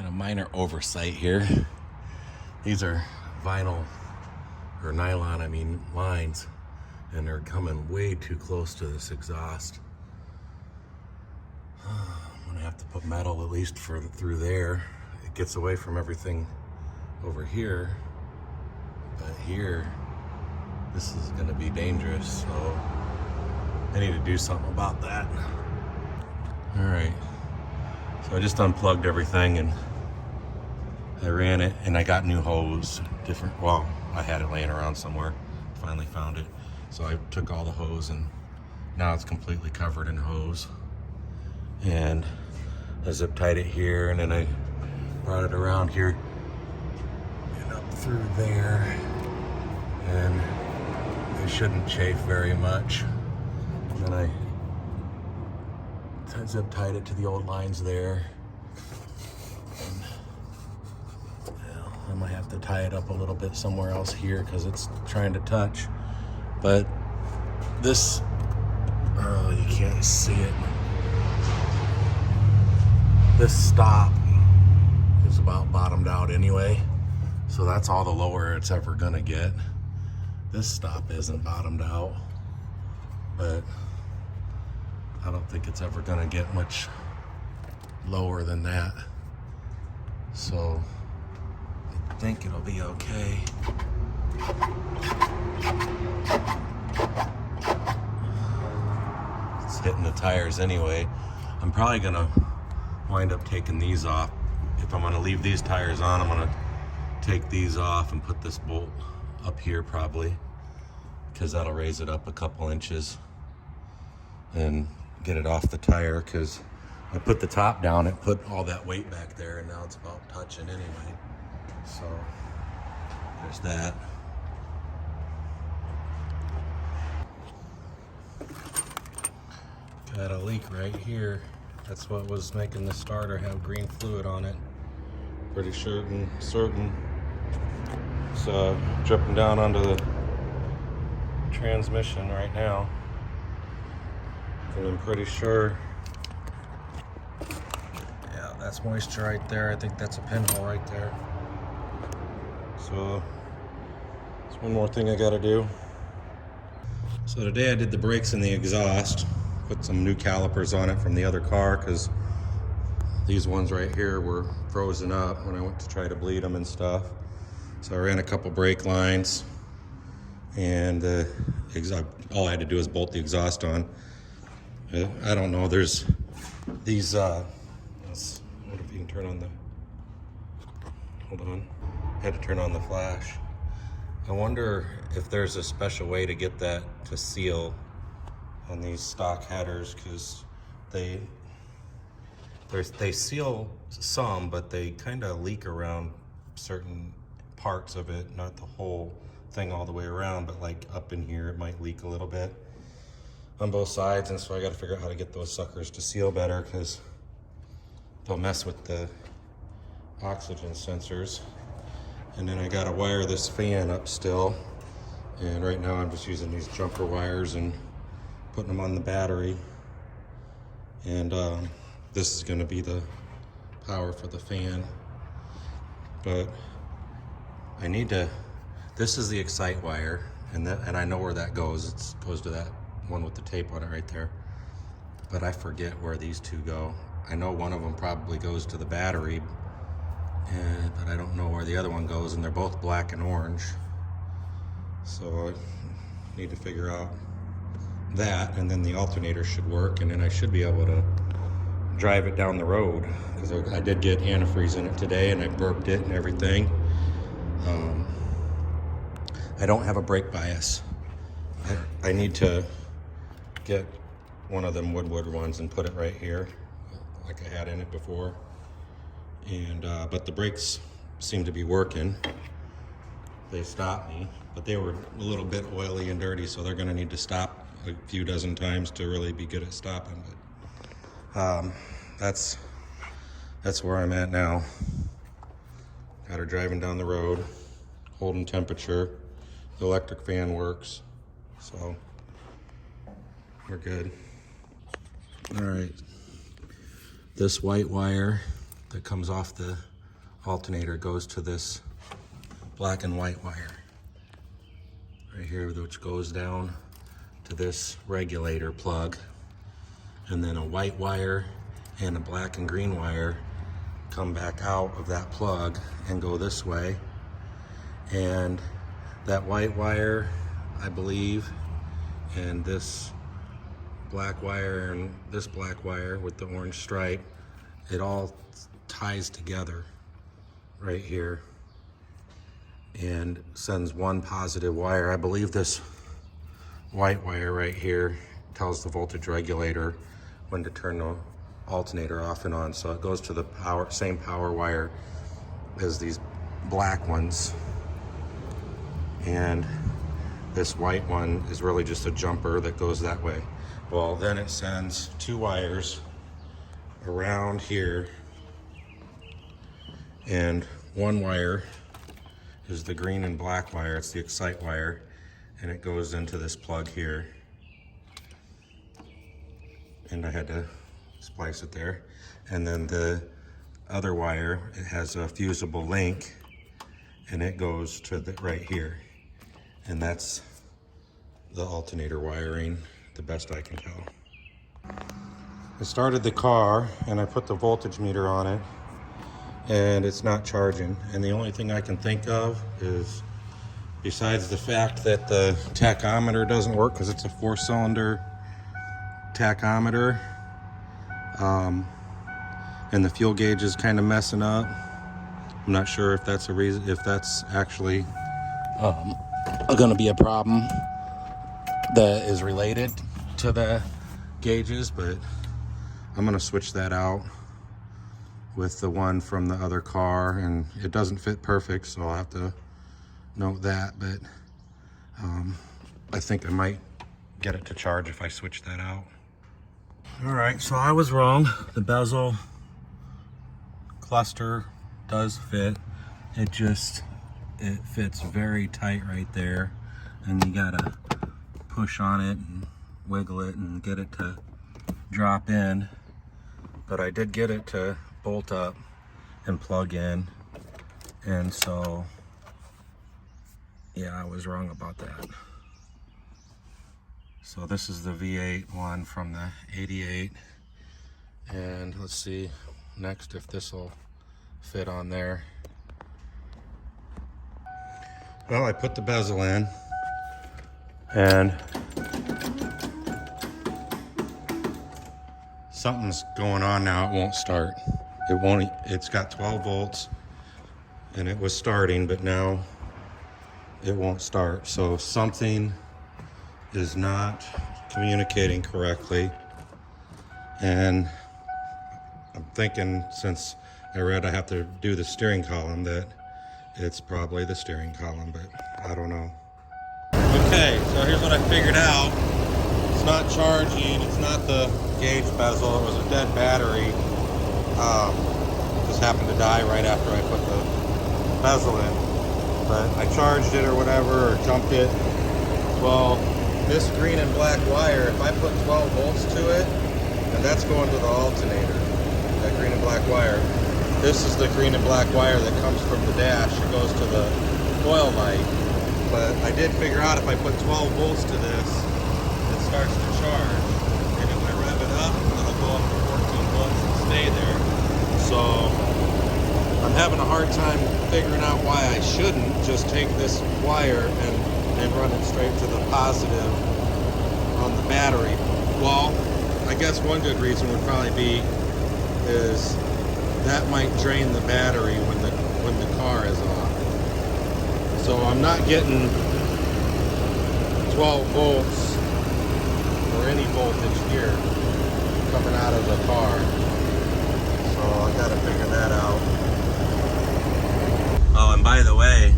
Kind of minor oversight here. These are vinyl, or nylon, I mean, lines, and they're coming way too close to this exhaust. I'm gonna have to put metal at least through there. It gets away from everything over here, but here, this is gonna be dangerous, so I need to do something about that. All right, so I just unplugged everything and I ran it, and I got new hose, well, I had it laying around somewhere, finally found it. So I took all the hose and now it's completely covered in hose. And I zip tied it here, and then I brought it around here and up through there, and it shouldn't chafe very much. And then I zip tied it to the old lines there. And, well, I might have to tie it up a little bit somewhere else here because it's trying to touch. But this, oh, you can't see it. This stop is about bottomed out anyway, so that's all the lower it's ever gonna get. This stop isn't bottomed out, but I don't think it's ever gonna get much lower than that. So I think it'll be okay. It's hitting the tires anyway. I'm probably gonna wind up taking these off. If I'm gonna leave these tires on, I'm gonna take these off and put this bolt up here probably, because that'll raise it up a couple inches and get it off the tire, because I put the top down, it put all that weight back there, and now it's about touching anyway. So there's that. Got a leak right here. That's what was making the starter have green fluid on it. Pretty certain. It's dripping down onto the transmission right now. And I'm pretty sure, yeah, that's moisture right there. I think that's a pinhole right there. So there's one more thing I gotta do. So today I did the brakes and the exhaust. Put some new calipers on it from the other car, because these ones right here were frozen up when I went to try to bleed them and stuff. So I ran a couple brake lines, and all I had to do is bolt the exhaust on. I don't know, there's these, what if you can turn on the, hold on, I had to turn on the flash. I wonder if there's a special way to get that to seal on these stock headers, because they seal some, but they kind of leak around certain parts of it, not the whole thing all the way around, but like up in here it might leak a little bit on both sides. And so I got to figure out how to get those suckers to seal better, because they'll mess with the oxygen sensors. And then I got to wire this fan up still, and right now I'm just using these jumper wires and putting them on the battery, and this is going to be the power for the fan. But I need to, this is the excite wire, and I know where that goes. It goes to that one with the tape on it right there, but I forget where these two go. I know one of them probably goes to the battery, but I don't know where the other one goes, and they're both black and orange, so I need to figure out that. And then the alternator should work, and then I should be able to drive it down the road, because I did get antifreeze in it today and I burped it and everything. I don't have a brake bias. I need to get one of them Woodward ones and put it right here like I had in it before, and but the brakes seem to be working. They stopped me, but they were a little bit oily and dirty, so they're going to need to stop a few dozen times to really be good at stopping. But that's where I'm at now. Got her driving down the road, holding temperature. The electric fan works, so we're good. All right, this white wire that comes off the alternator goes to this black and white wire right here, which goes down to this regulator plug, and then a white wire and a black and green wire come back out of that plug and go this way. And that white wire, I believe, and this black wire and this black wire with the orange stripe, it all ties together right here and sends one positive wire. I believe this white wire right here tells the voltage regulator when to turn the alternator off and on. So it goes to the same power wire as these black ones. And this white one is really just a jumper that goes that way. Well, then it sends two wires around here, and one wire is the green and black wire. It's the excite wire, and it goes into this plug here. And I had to splice it there. And then the other wire, it has a fusible link, and it goes to right here. And that's the alternator wiring, the best I can tell. I started the car and I put the voltage meter on it, and it's not charging. And the only thing I can think of is, besides the fact that the tachometer doesn't work because it's a 4-cylinder tachometer, and the fuel gauge is kind of messing up. I'm not sure if that's a reason, if that's actually gonna be a problem that is related to the gauges, but I'm gonna switch that out with the one from the other car, and it doesn't fit perfect, so I'll have to note that, but I think I might get it to charge if I switch that out. All right, so I was wrong. The bezel cluster does fit. It fits very tight right there, and you gotta push on it and wiggle it and get it to drop in. But I did get it to bolt up and plug in, and so yeah, I was wrong about that. So this is the V8 one from the 88, and let's see next if this will fit on there. Well, I put the bezel in, and something's going on now. It won't start. It's got 12 volts and it was starting, but now it won't start. So something is not communicating correctly. And I'm thinking, since I read I have to do the steering column, that it's probably the steering column, but I don't know. Okay, so here's what I figured out. It's not charging, it's not the gauge bezel, it was a dead battery. Just happened to die right after I put the bezel in. But I charged it or whatever, or jumped it. Well, this green and black wire, if I put 12 volts to it, and that's going to the alternator, that green and black wire. This is the green and black wire that comes from the dash. It goes to the oil light. But I did figure out if I put 12 volts to this, it starts to charge. And if I rev it up, it'll go up to 14 volts and stay there. So I'm having a hard time figuring out why I shouldn't just take this wire and run it straight to the positive on the battery. Well, I guess one good reason would probably be is that might drain the battery when the car is off. So I'm not getting 12 volts or any voltage here coming out of the car. So I gotta figure that out. Oh, and by the way,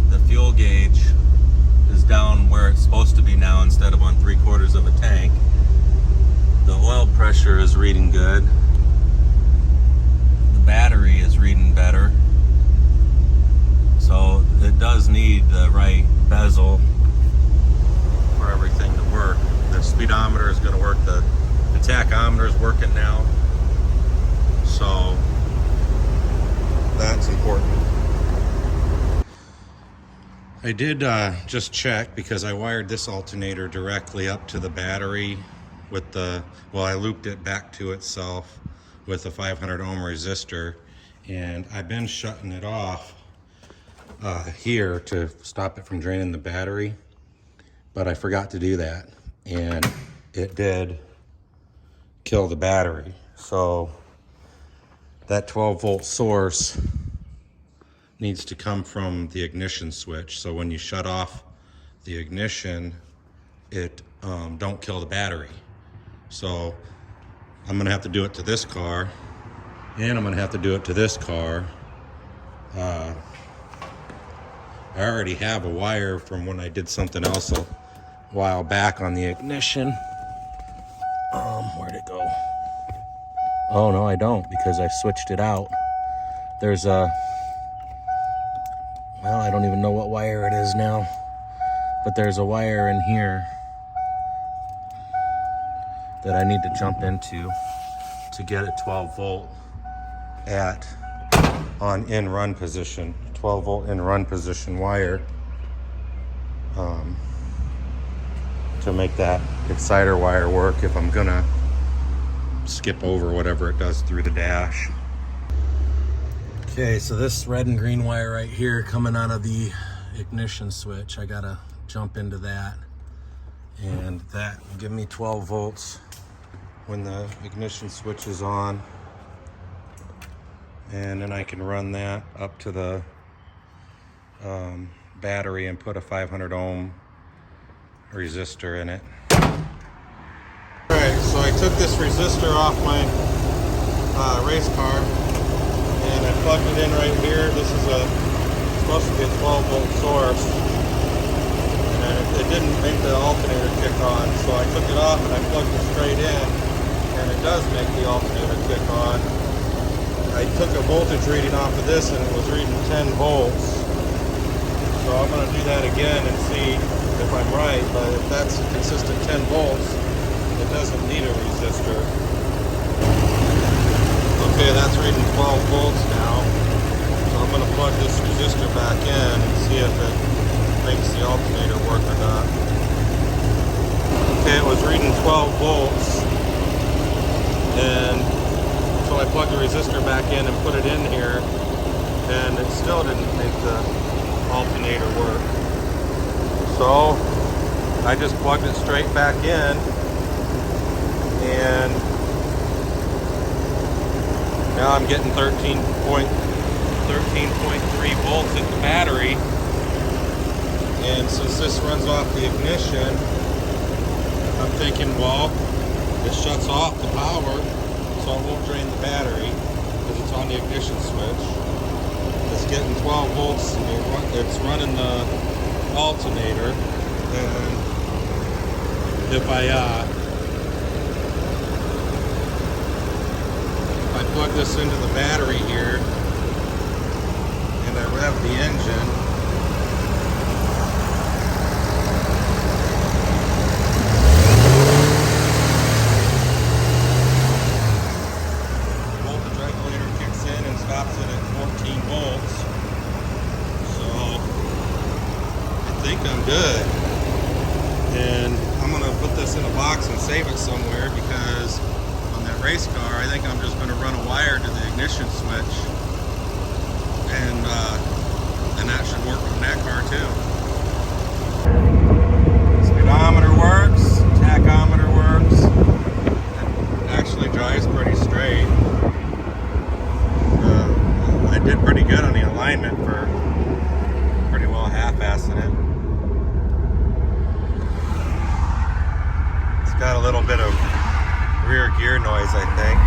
the fuel gauge is down where it's supposed to be now instead of on 3/4 of a tank. The oil pressure is reading good. Battery is reading better, so it does need the right bezel for everything to work. The speedometer is going to work, the tachometer is working now, so I did just check because I wired this alternator directly up to the battery with the, well, I looped it back to itself with a 500 ohm resistor, and I've been shutting it off here to stop it from draining the battery, but I forgot to do that, and it did kill the battery. So that 12 volt source needs to come from the ignition switch. So when you shut off the ignition, it don't kill the battery. So I'm gonna have to do it to this car, and I'm gonna have to do it to this car. I already have a wire from when I did something else a while back on the ignition. Where'd it go? Oh no, I don't, because I switched it out. There's a, well, I don't even know what wire it is now, but there's a wire in here that I need to jump into to get a 12 volt on in run position, 12 volt in run position wire to make that exciter wire work if I'm gonna skip over whatever it does through the dash. Okay, so this red and green wire right here coming out of the ignition switch, I gotta jump into that, and that will give me 12 volts when the ignition switch is on, and then I can run that up to the battery and put a 500 ohm resistor in it. Alright, so I took this resistor off my race car, and I plugged it in right here. This is supposed to be a 12 volt source, and it didn't make the alternator kick on, so I took it off and I plugged it straight in, and it does make the alternator kick on. I took a voltage reading off of this, and it was reading 10 volts, so I'm going to do that again and see if I'm right. But if that's a consistent 10 volts, it doesn't need a resistor. Okay, that's reading 12 volts now. So I'm going to plug this resistor back in and see if it makes the alternator work or not. Okay, it was reading 12 volts. And so I plugged the resistor back in and put it in here, and it still didn't make the alternator work. So I just plugged it straight back in, and now I'm getting 13.3 volts at the battery. And since this runs off the ignition, I'm thinking, well, it shuts off the power, so it won't drain the battery because it's on the ignition switch. It's getting 12 volts, and it's running the alternator. And if I plug this into the battery here and I rev the engine, the voltage regulator kicks in and stops it at 14 volts. So I think I'm good. And I'm going to put this in a box and save it somewhere, because on that race car, I think I'm just going to run a wire to the ignition switch, and that should work on that car too. Speedometer works, tachometer works, it actually drives pretty straight. I did pretty good on the alignment for pretty well half-assing it. Got a little bit of rear gear noise, I think.